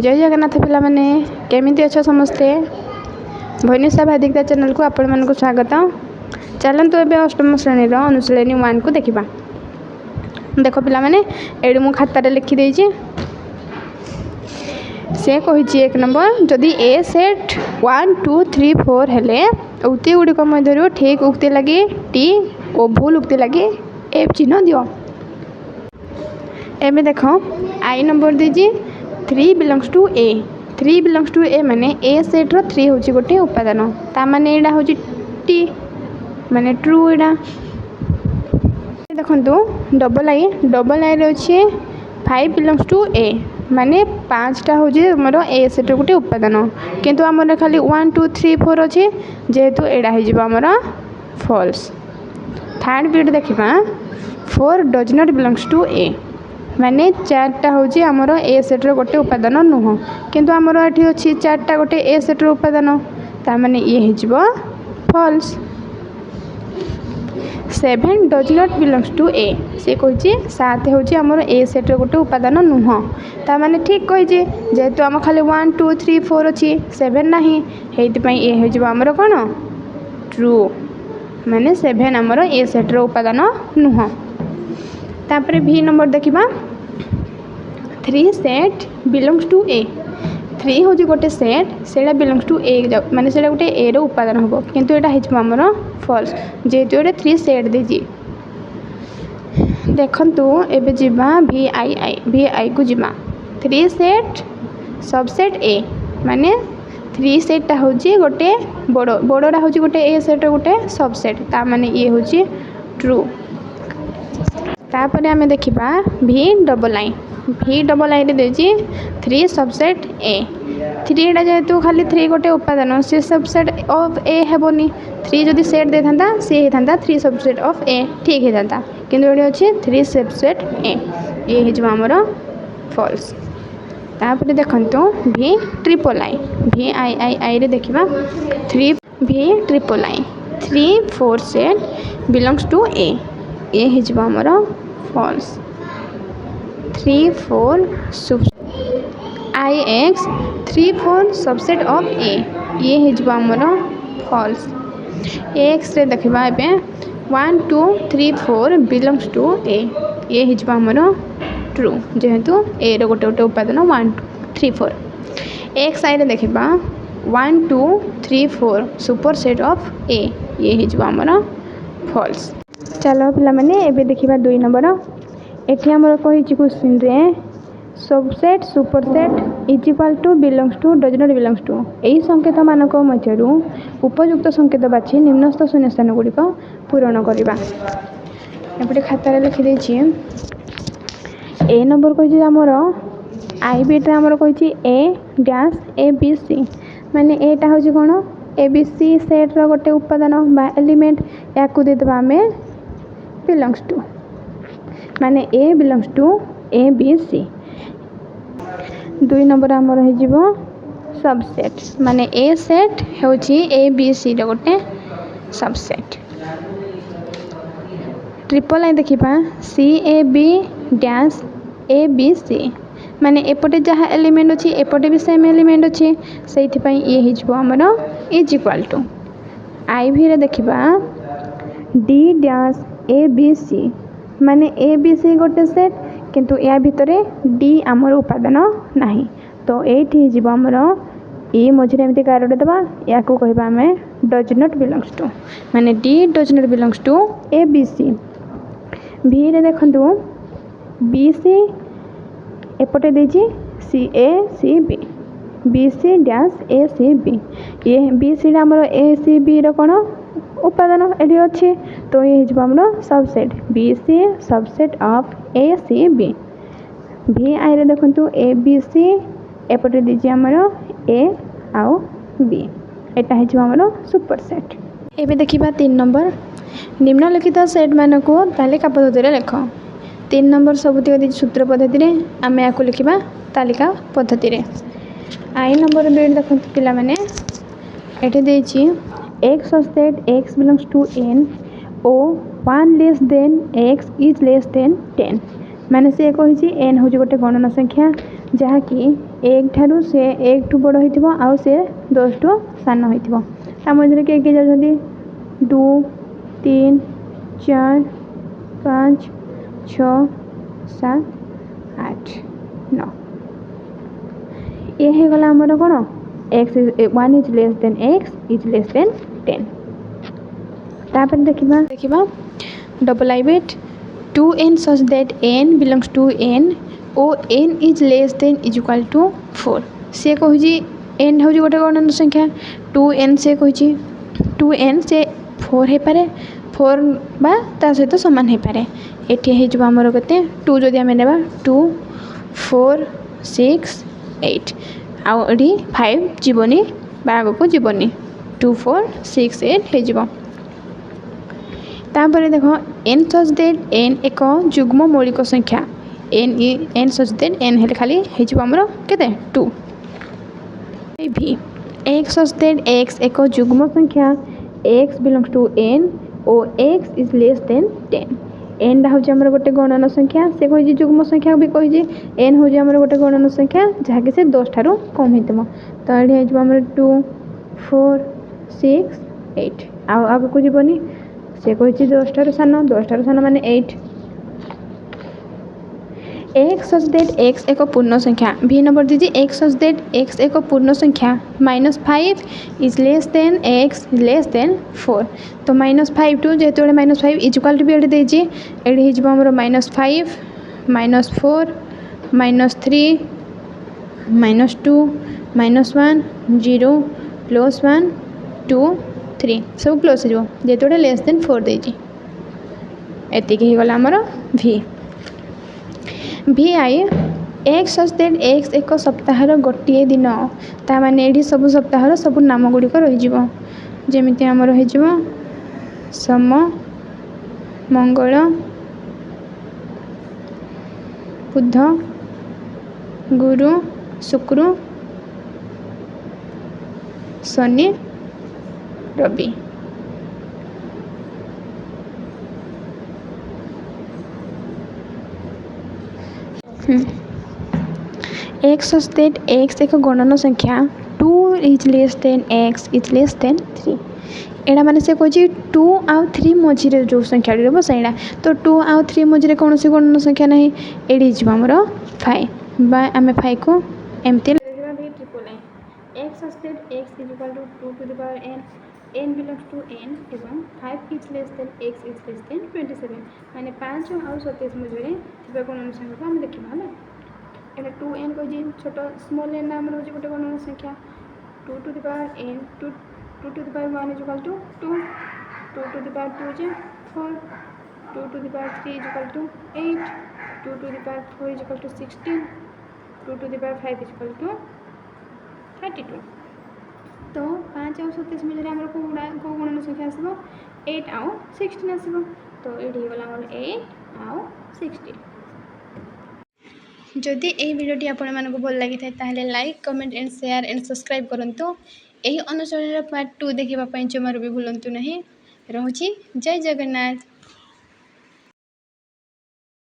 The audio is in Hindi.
जय जगन्नाथ पिला माने केमिति अच्छा समस्ते भुवनेश्वर भादिकता चैनल को आपण मानक स्वागत। चलतु ए अष्टम श्रेणी अनुशीलनी 1 को देखा। देख पिला माने एडे मु खाता लिखिदे से कही 1 नंबर जदि ए सेट 1 2 3 4 हेले उक्ति गुड़िक मध्य ठीक उक्ति लगे टी और भूल उक्ति लगे एफ चिन्ह दियो। एवं देख आई नंबर दीजिए 3 belongs to A 3 belongs to A माने ए सेट रो 3 होची गोटे उपादान ता माने एडा होची टी माने ट्रू एडा। देखंतु डबल आई रे अछि 5 बिलोंग्स टू ए माने 5 टा होची हमरो ए सेट रो गोटे उपादान किंतु हमर खाली 1 2 3 4 अछि जेहेतु एडा हे जिवो हमरो फॉल्स। थर्ड बिट देखिबा 4 does not belongs to A माने 4टा होची हमरो ए सेट रो गोटे उपादान नुह किंतु हमरो एठी अछि 4टा गोटे ए सेट रो उपादान ता माने ये हे जिवो false. 7 does not belongs to A से कहिछि 7 होची हमरो ए सेट रो गोटे उपादान नुह ता माने ठीक कहिछि जेहेतु हम खाली 1 2 3 4 अछि 7 नाही हेति पई ए हे जिवो हमरो कोन ट्रू माने 7 हमरो ए सेट रो उपादान नुह। तापरे भी नंबर देखिबा 3 सेट बिलोंग्स टू ए 3 होची गोटे सेट सेडा बिलोंग्स टू ए माने सेडा गोटे ए रो उपादान होबो किंतु एटा हिच हमरो फॉल्स जेहेतु एटा 3 सेट देजी। देखंतु एबे जिबा वी आई को जिबा 3 सेट सबसेट ए माने 3 सेट ता होची गोटे बड़ोडा होची गोटे ए सेट रो गोटे सबसेट ता माने ये होची ट्रू। तापर आमे देखिबा वी डबल आई रे देजी 3 सबसेट ए 3 टा जेहेतु खाली 3 गोटे उपादान से सबसेट ऑफ ए हेबोनी 3 जदि सेट दे थांता से हे थांता 3 सबसेट ऑफ ए ठीक हे थांता किंतु एडी अछि 3 सबसेट ए ये हे जमा हमरो फॉल्स। तापर देखंतु वी ट्रिपल आई रे देखिबा 3 वी triple I 3 4 set belongs to A ये हे जमा हमरो फॉल्स। 3 4 सब I X 3 4 subset of A ये हे जबा हमरो फॉल्स। एक्स रे देखिबा एबे 1 2 3 4 बिलोंग्स टू ए ये हे जबा हमरो ट्रू जेहेतु ए रो गोटे गोटे उपादान 1 2 3 4। एक्स आई रे देखिबा 1 2 3 4 सुपरसेट ऑफ ए ये हे जबा हमरो फॉल्स। चलो पिला माने एबे देखिबा 2 नंबर एठी हमर कहिछि क्वेश्चन रे subset superset is equal to belongs to does not belongs to एही संकेत मानक मध्यरु उपयुक्त संकेत बाछि निम्नस्थ शून्यस्थान गुडी को पूरण करिबा। एपटे खाता रे लिखि दैछि ए नंबर कहिछि हमर आई बिट रे हमर कहिछि ए डैश ए बी सी माने एटा होछि कोन ए बी सी सेट रो गोटे उपादान बा एलिमेंट याकु देतबा हमें बिलोंग्स टू माने A belongs to A B C. 2 number हमर हे जिवो सबसेट माने ए सेट होछि ए बी सी रो गोटे सबसेट। ट्रिपल आई देखिबा C A B dash A B C माने एपटे जहा एलिमेंट अछि एपटे भी सेम एलिमेंट अछि सेथि पई ए हे जिवो हमरो इज इक्वल टू आई भी रे देखिबा D dash A B C माने ए बी सी गोटे सेट किंतु या भितरे डी हमर उपादान नाही तो एठी जिवो हमरो ए मझरे एमति कारडे दबा या को कहबा हमें डज नॉट बिलोंग्स टू माने D does not belongs to A B C. भी रे देखंतु बी सी एपटे देजी C A C B C dash A C B ये बी सी हमरो ए सी बी रो कोन उपादान एडी अछि तो ये हिजबा हमरो subset B C subset of A C B. भी आई रे देखंतु ए बी सी एपटे दिजि हमरो ए आउ बी एटा हिजबा हमरो सुपरसेट। एबे देखिबा 3 नंबर निम्नलिखित सेट मानको तालिका पद्धति रे लेख 3 नंबर सबुति दिजि सूत्र पद्धति रे आमे याकु लिखिबा तालिका पद्धति रे। आई नंबर बिट देखंतु पिला माने एटे देछि x set x belongs to n o 1 less than x is less than 10 माने से कहिछि n होछि गोटे गणना संख्या जहाँकि 1 ठारू से 1 ठू बड़ होइथिबो आउ से 10 ठू सान होइथिबो ता मझरे के जाउछन्ती 2 3 4 5 6 7 8 9 ये गला आमर कौन x 1 is less than x is less than 10 तापर देखिबा डबल आई बिट 2n such that n belongs to n ओ n is less than is equal to 4 से कहूँ n हूँ गोटे गणन संख्या 2n से कहूँ 2n से 4 हो पारे 4 बा ता सहित सामान हो पारे एठी हो आमर केते 2 जदि आम नेबा 2 4 6 8 आउरी 5 जीवनी बाग को जीवनी 2 4 6 8 हो तापर देख n सच दैट n एक जुग्म मौलिक संख्या n सच दैट n हेले खाली हो आमर केते 2 v x such that x एक जुग्म संख्या x बिलोंग्स टू n ओ x is less than 10 n हूँ आमर गोटे गणन संख्या से कही जुग्म संख्या भी कही n हूँ आमर गोटे गणन संख्या जहाँकि से 10 ठारू कम होइतबो तो ये आमर 2 4 6 8 आग को जीवनी से कही 10 ठारू सान माने 8 x सच दैट x एक पूर्ण संख्या भी नंबर दीजिए x सच दैट x एक पूर्ण संख्या -5 is less than x is less then 4 तो -5 टू जेहेतु -5 इज इक्वल टू भी ये दीजिए ये आमर -5 -4 -3 -2 -1 0 +1 2 3 सब क्लोज हो जेहेतु लेस देन 4 देजी एतिक गला आमर v vi x such that x एक सप्ताहर गोटे दिन ता माने एठी सब सप्ताहर सब नाम गुड़िक रही जमीती आमर हो सोम मंगल बुध गुरु शुक्र शनि रवि x सच दैट x एक गणन संख्या 2 is less than x is less than 3 एटा माने से कह 2 आउ 3 मझे जो संख्या बसाइला तो 2 आउ 3 मझे कौन सी गणन संख्या ना एडी आमर 5 बा आम 5 को एमती x such that x is equal to 2 to the power n n belongs to n एवं 5 is less than x is less than 27 माने 5 आउ 27 मझे थी गणन संख्या को आम देखा है एटा 2n कही छोट स्मॉल n नाम रोज गोटे गणन संख्या 2 to the power n 2 to the power 1 is equal to 2 2 to the power 2 is 4 2 to the power 3 is equal to 8 2 to the power 4 is equal to 16 2 to the power 5 is equal to 32 तो 5 आउ 27 मझे आम कौ गणन संख्या आसो 8 आउ 16 आसो तो ये गला आम 8 आउ 16 जदि यही भिडियोटी आपण मानक भल लगी था like comment and share and subscribe करूँ यही अनुचरण पार्ट 2 देखापी जमार भी भूलु ना रोची जय जगन्नाथ।